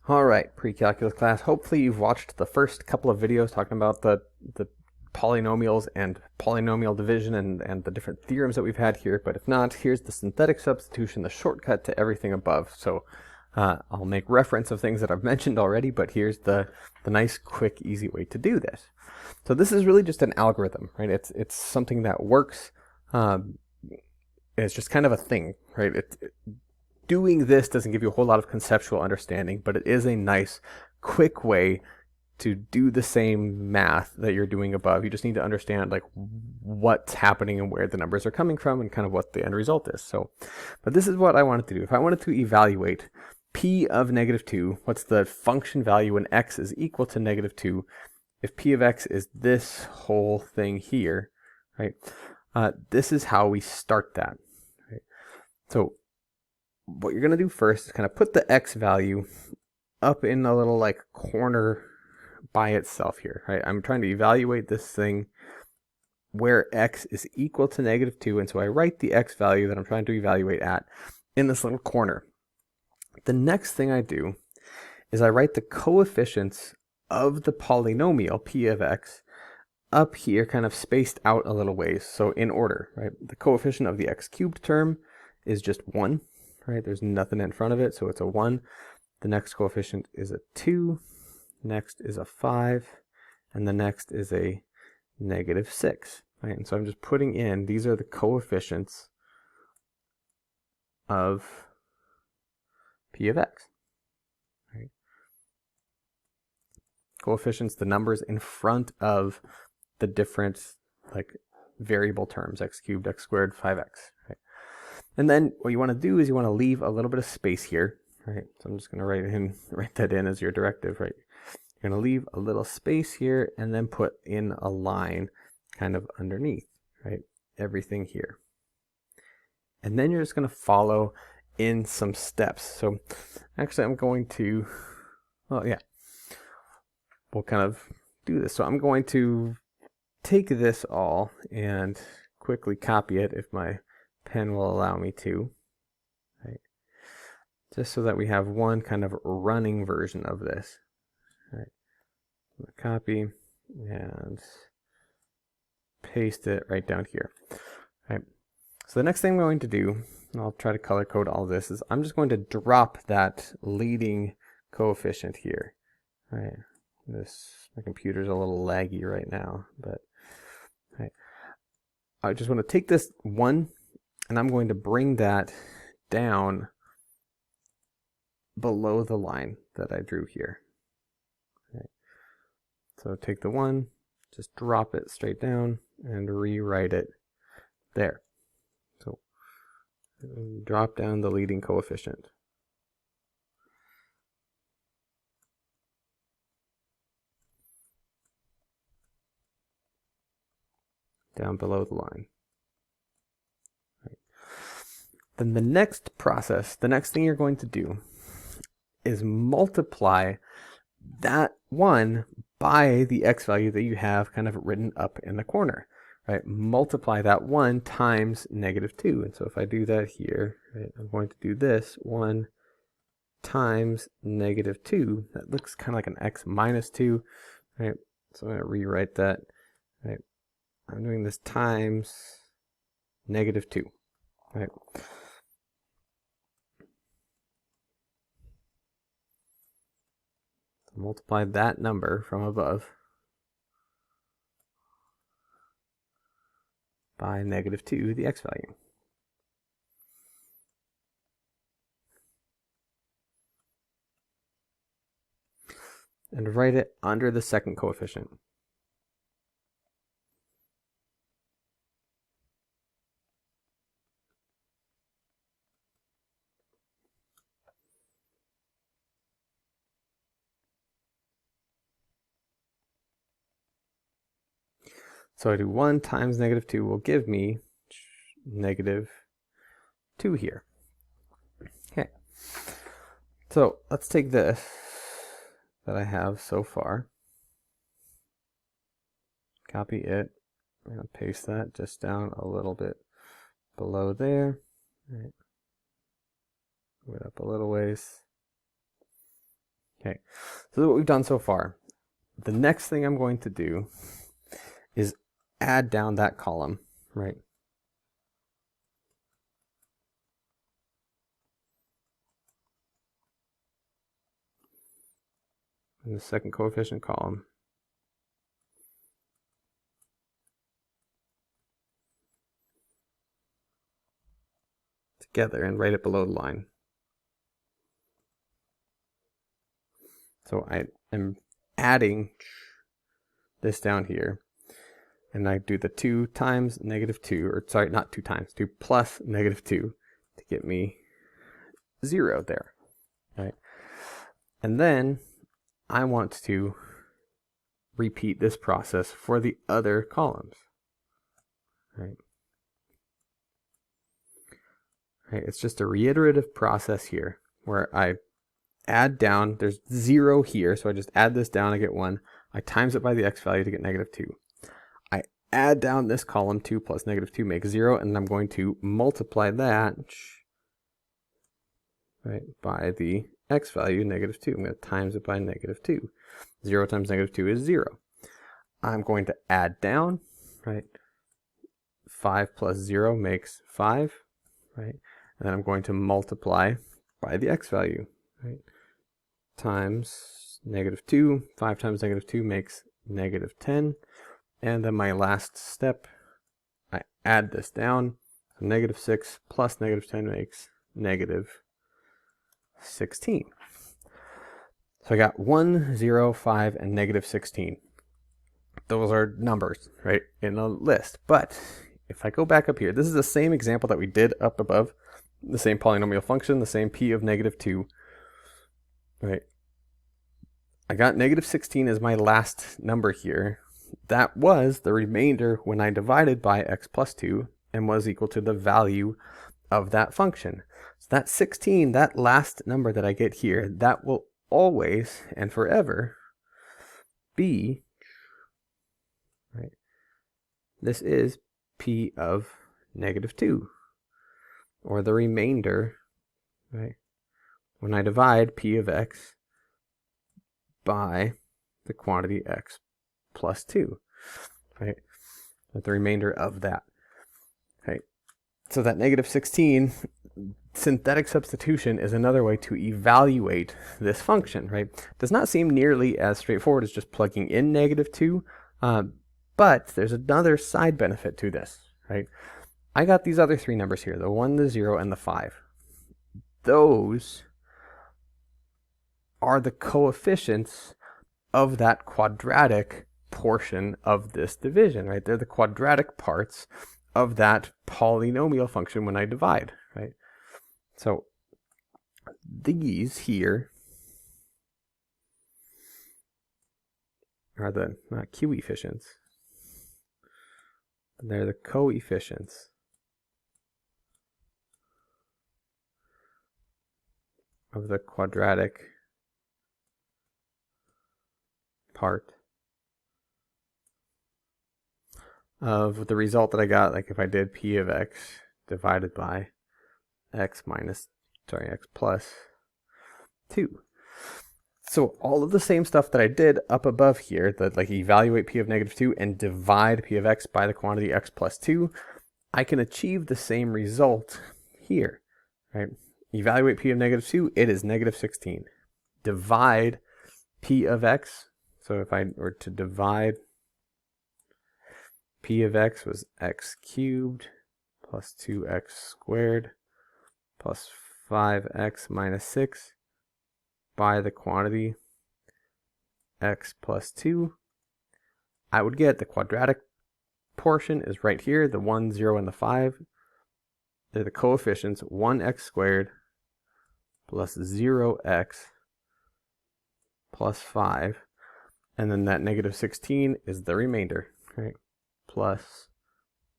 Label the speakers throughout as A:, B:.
A: All right, pre-calculus class. Hopefully you've watched the first couple of videos talking about the polynomials and polynomial division and the different theorems that we've had here. But if not, here's the synthetic substitution, the shortcut to everything above. So I'll make reference of things that I've mentioned already, but here's the nice, quick, easy way to do this. So this is really just an algorithm, right? It's something that works. It's just kind of a thing, right? Doing this doesn't give you a whole lot of conceptual understanding, but it is a nice, quick way to do the same math that you're doing above. You just need to understand like what's happening and where the numbers are coming from and kind of what the end result is. So, but this is what I wanted to do. If I wanted to evaluate p of -2, what's the function value when x is equal to -2? If p of x is this whole thing here, right? This is how we start that. Right? So what you're going to do first is kind of put the x value up in a little like corner by itself here, right? I'm trying to evaluate this thing where x is equal to -2, and so I write the x value that I'm trying to evaluate at in this little corner. The next thing I do is I write the coefficients of the polynomial p of x up here, kind of spaced out a little ways, so in order, right? The coefficient of the x cubed term is just 1. Right, there's nothing in front of it, so it's a 1. The next coefficient is a 2, next is a 5, and the next is a -6. Right, and so I'm just putting in, these are the coefficients of p of x. Right. Coefficients, the numbers in front of the different like variable terms, x cubed, x squared, 5x. Right. And then what you want to do is you want to leave a little bit of space here, right? So I'm just going to write that in as your directive, right? You're going to leave a little space here and then put in a line kind of underneath, right? Everything here. And then you're just going to follow in some steps. So actually I'm going to, well, yeah, we'll kind of do this. So I'm going to take this all and quickly copy it if my pen will allow me to, right? Just so that we have one kind of running version of this, right? Copy and paste it right down here, right? So the next thing I'm going to do, and I'll try to color code all this, is I'm just going to drop that leading coefficient here, right? My computer's a little laggy right now, but right. I just want to take this 1 and I'm going to bring that down below the line that I drew here. Okay. So take the 1, just drop it straight down and rewrite it there. So drop down the leading coefficient. Down below the line. Then the next process, the next thing you're going to do is multiply that 1 by the x value that you have kind of written up in the corner, right? Multiply that 1 times -2. And so if I do that here, right, I'm going to do this 1 times -2. That looks kind of like an x minus 2, right? So I'm going to rewrite that, right? I'm doing this times -2, right? Multiply that number from above by -2, the x value. And write it under the second coefficient. So I do 1 times -2 will give me -2 here. Okay. So let's take this that I have so far, copy it, I'm going to paste that just down a little bit below there. Right. Move it up a little ways. Okay, so what we've done so far. The next thing I'm going to do is add down that column, right? In the second coefficient column. Together and write it below the line. So I am adding this down here, and I do the 2 times -2, or sorry, not 2 times, 2 plus -2 to get me 0 there, right? And then I want to repeat this process for the other columns, right? Right, it's just a reiterative process here where I add down, there's 0 here, so I just add this down, I get 1. I times it by the x value to get -2. I add down this column, 2 plus -2 makes 0, and I'm going to multiply that, right, by the x value, -2. I'm going to times it by -2. 0 times -2 is 0. I'm going to add down, right, 5 plus 0 makes 5, right, and then I'm going to multiply by the x value, right, times -2. 5 times -2 makes -10. And then my last step, I add this down. So -6 plus -10 makes -16. So I got 1, 0, 5, and -16. Those are numbers, right, in a list. But if I go back up here, this is the same example that we did up above. The same polynomial function, the same p of -2. Right. I got -16 as my last number here. That was the remainder when I divided by x plus 2 and was equal to the value of that function. So that 16, that last number that I get here, that will always and forever be, right, this is p of -2, or the remainder, right, when I divide p of x by the quantity x plus 2, right? With the remainder of that, right? So that -16, synthetic substitution is another way to evaluate this function, right? Does not seem nearly as straightforward as just plugging in -2, but there's another side benefit to this, right? I got these other 3 numbers here, the 1, the 0, and the 5. Those are the coefficients of that quadratic portion of this division, right? They're the quadratic parts of that polynomial function when I divide, right? So these here are the not coefficients, they're the coefficients of the quadratic part of the result that I got, like if I did p of x divided by x plus 2. So all of the same stuff that I did up above here, that like evaluate p of -2 and divide p of x by the quantity x plus 2, I can achieve the same result here, right? Evaluate p of -2, it is -16. Divide p of x, so if I were to divide, p of x was x cubed plus 2x squared plus 5x minus 6 by the quantity x plus 2. I would get the quadratic portion is right here, the 1, 0, and the 5. They're the coefficients 1x squared plus 0x plus 5. And then that -16 is the remainder, right? Plus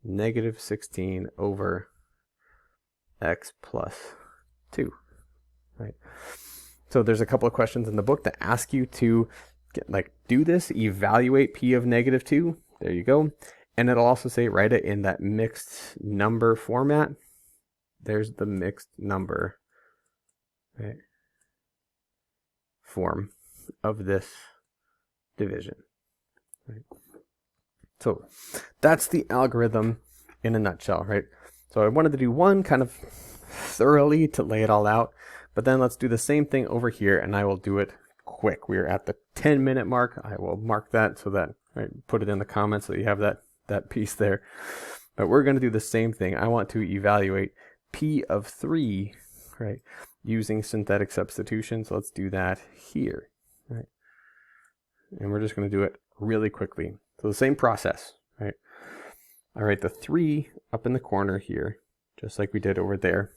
A: -16 over x plus 2, right? So there's a couple of questions in the book that ask you to do this, evaluate p of -2. There you go. And it'll also say write it in that mixed number format. There's the mixed number, right, form of this division. Right? So that's the algorithm in a nutshell, right? So I wanted to do one kind of thoroughly to lay it all out, but then let's do the same thing over here, and I will do it quick. We are at the 10-minute mark. I will mark that so that, right, put it in the comments so you have that piece there. But we're going to do the same thing. I want to evaluate P of 3, right, using synthetic substitution. So let's do that here, right? And we're just going to do it really quickly. So the same process, right? I write the 3 up in the corner here, just like we did over there.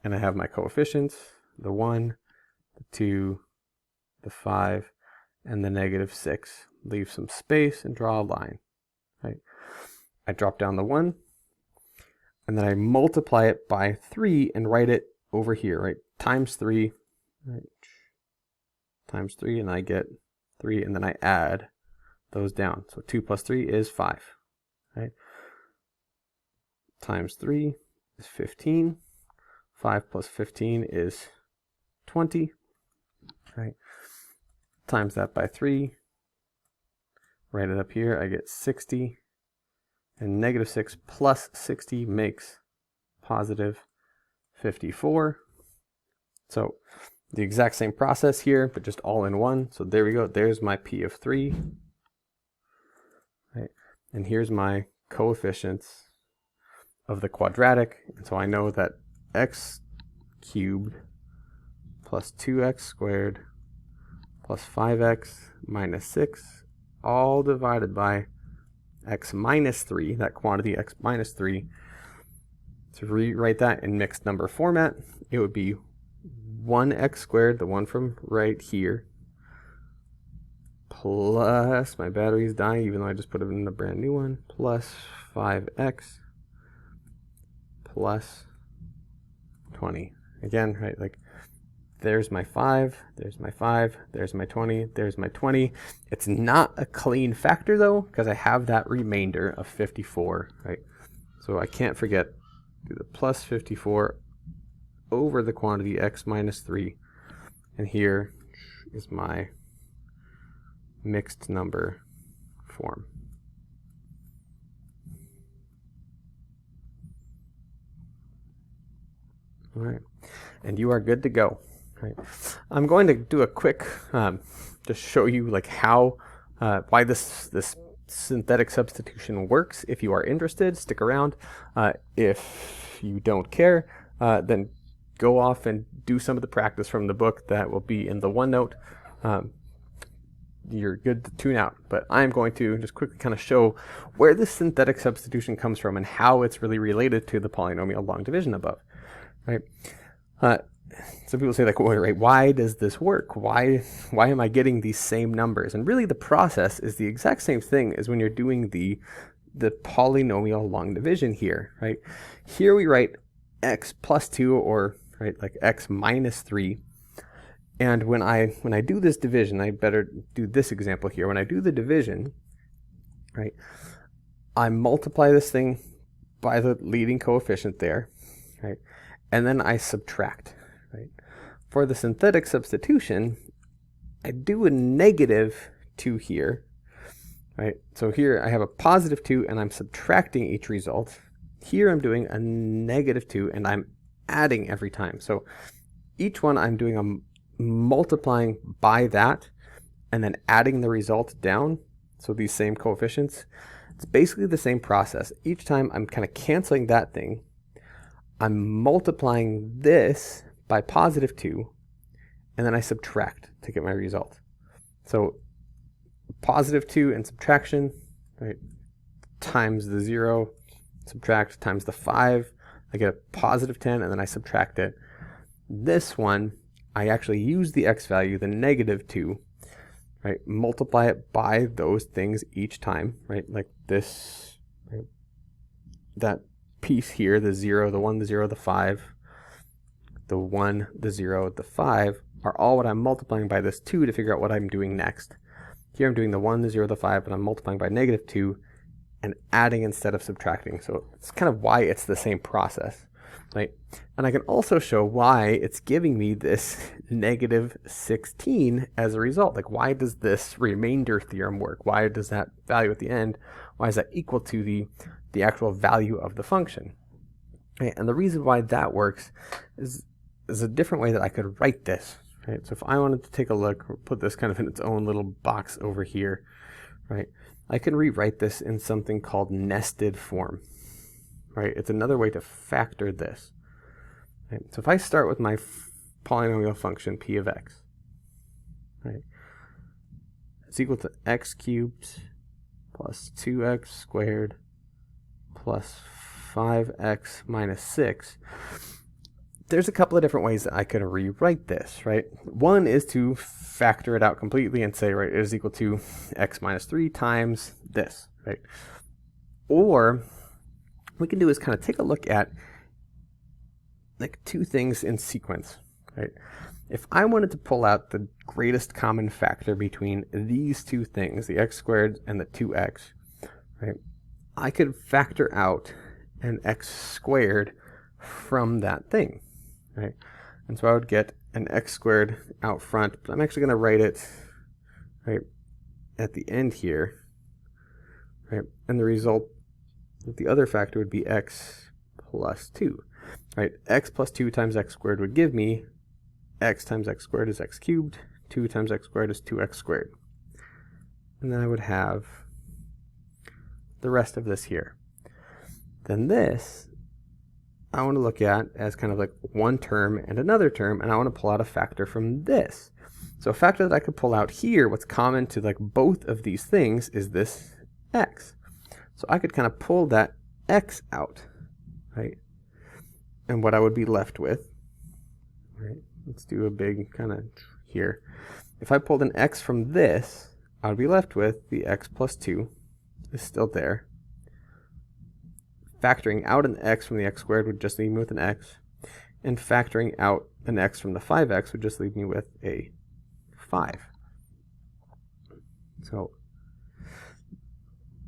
A: And I have my coefficients, the 1, the 2, the 5, and the -6. Leave some space and draw a line, right? I drop down the 1, and then I multiply it by 3 and write it over here, right? Times 3, right? Times 3, and I get 3, and then I add those down. So 2 plus 3 is 5, right? Times 3 is 15. 5 plus 15 is 20, right? Times that by 3. Write it up here. I get 60. And -6 plus 60 makes positive 54. So the exact same process here, but just all in one. So there we go. There's my P of 3. Right? And here's my coefficients of the quadratic. And so I know that x cubed plus 2x squared plus 5x minus 6 all divided by x minus 3, that quantity x minus 3. To rewrite that in mixed number format, it would be 1x squared, the one from right here, plus, my battery's dying even though I just put it in a brand new one, plus 5x plus 20. Again, right, like there's my 5, there's my 5, there's my 20, there's my 20. It's not a clean factor though, because I have that remainder of 54, right? So I can't forget, do the plus 54 over the quantity x minus 3. And here is my mixed number form. All right, and you are good to go. Right. I'm going to do a quick, just show you like how, why this synthetic substitution works. If you are interested, stick around. If you don't care, then go off and do some of the practice from the book that will be in the OneNote. You're good to tune out, but I'm going to just quickly kind of show where this synthetic substitution comes from and how it's really related to the polynomial long division above. Right. Some people say like, well, right, why does this work? Why am I getting these same numbers? And really the process is the exact same thing as when you're doing the polynomial long division here, right? Here we write x plus 2 or right like x minus 3. And when I do this division, I better do this example here. When I do the division, right, I multiply this thing by the leading coefficient there, right? And then I subtract. Right. For the synthetic substitution, I do a -2 here. Right. So here I have a positive 2 and I'm subtracting each result. Here I'm doing a -2 and I'm adding every time. So each one I'm doing a multiplying by that and then adding the result down. So these same coefficients. It's basically the same process. Each time I'm kind of canceling that thing. I'm multiplying this by positive 2, and then I subtract to get my result. So positive 2 and subtraction, right, times the 0, subtract times the 5, I get a positive 10, and then I subtract it. This one, I actually use the x value, the -2, right, multiply it by those things each time, right, like this, right, that piece here, the 0, the 1, the 0, the 5, the 1, the 0, the 5 are all what I'm multiplying by this 2 to figure out what I'm doing next. Here I'm doing the 1, the 0, the 5, but I'm multiplying by -2 and adding instead of subtracting. So it's kind of why it's the same process. right? And I can also show why it's giving me this negative 16 as a result. Like, why does this remainder theorem work? Why does that value at the end, why is that equal to the actual value of the function? Right? And the reason why that works is a different way that I could write this. Right? So if I wanted to take a look, put this kind of in its own little box over here, right? I can rewrite this in something called nested form. Right? It's another way to factor this. Right? So if I start with my polynomial function p of x, right, it's equal to x cubed plus 2x squared plus 5x minus 6. There's a couple of different ways that I can rewrite this, right? One is to factor it out completely and say, right, it is equal to x minus 3 times this, right? Or what we can do is kind of take a look at like two things in sequence, right? If I wanted to pull out the greatest common factor between these two things, the x squared and the 2x, right, I could factor out an x squared from that thing, right? And so I would get an x squared out front, but I'm actually going to write it right at the end here, right? And the result, the other factor would be x plus 2, right? X plus 2 times x squared would give me x times x squared is x cubed, 2 times x squared is 2x squared. And then I would have the rest of this here. Then this, I want to look at as kind of like one term and another term, and I want to pull out a factor from this. So a factor that I could pull out here, what's common to like both of these things is this x. So I could kind of pull that x out, right? And what I would be left with, right? Let's do a big kind of here. If I pulled an x from this, I would be left with the x plus 2 is still there. Factoring out an x from the x squared would just leave me with an x. And factoring out an x from the 5x would just leave me with a 5. So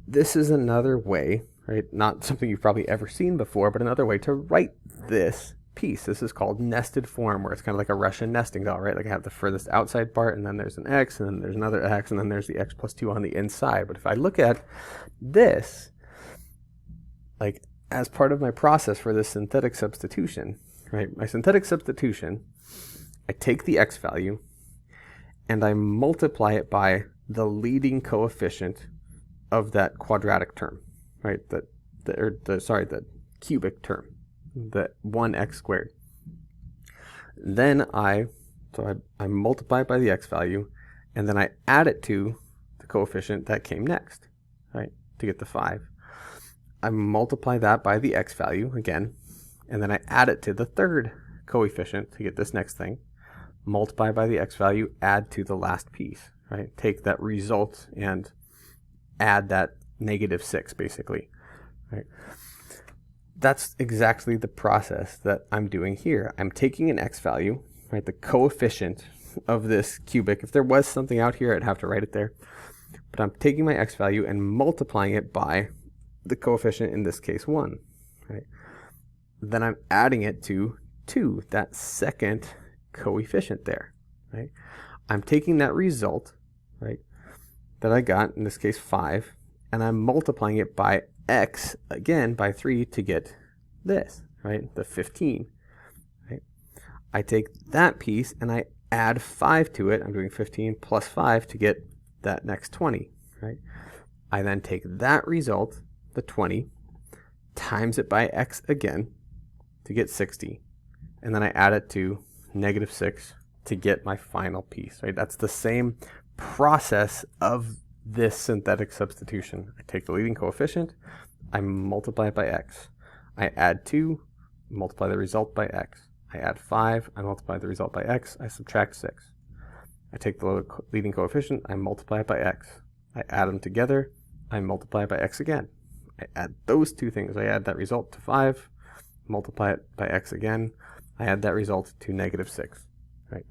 A: this is another way, right? Not something you've probably ever seen before, but another way to write this piece. This is called nested form, where it's kind of like a Russian nesting doll, right? Like I have the furthest outside part, and then there's an x, and then there's another x, and then there's the x plus 2 on the inside. But if I look at this, like as part of my process for this synthetic substitution, right? My synthetic substitution, I take the x value, and I multiply it by the leading coefficient of that quadratic term, right? The cubic term, the 1x squared. Then I multiply by the x value, and then I add it to the coefficient that came next, right, to get the 5. I multiply that by the x value again, and then I add it to the third coefficient to get this next thing, multiply by the x value, add to the last piece, right? Take that result and add that negative 6, basically, right? That's exactly the process that I'm doing here. I'm taking an x value, right, the coefficient of this cubic. If there was something out here, I'd have to write it there. But I'm taking my x value and multiplying it by the coefficient, in this case 1, right? Then I'm adding it to 2, that second coefficient there, right? I'm taking that result, right, that I got, in this case 5, and I'm multiplying it by x, again, by 3 to get this, right, the 15, right? I take that piece and I add 5 to it. I'm doing 15 plus 5 to get that next 20, right? I then take that result, the 20, times it by x again to get 60, and then I add it to negative 6 to get my final piece, right? That's the same process of this synthetic substitution. I take the leading coefficient, I multiply it by x, I add 2, multiply the result by x, I add 5, I multiply the result by x, I subtract 6. I take the leading coefficient, I multiply it by x, I add them together, I multiply it by x again. I add those two things. I add that result to 5, multiply it by x again. I add that result to negative 6, right?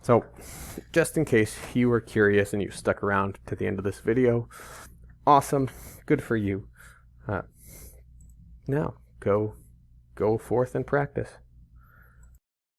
A: So just in case you were curious and you stuck around to the end of this video, awesome, good for you. Now go go forth and practice.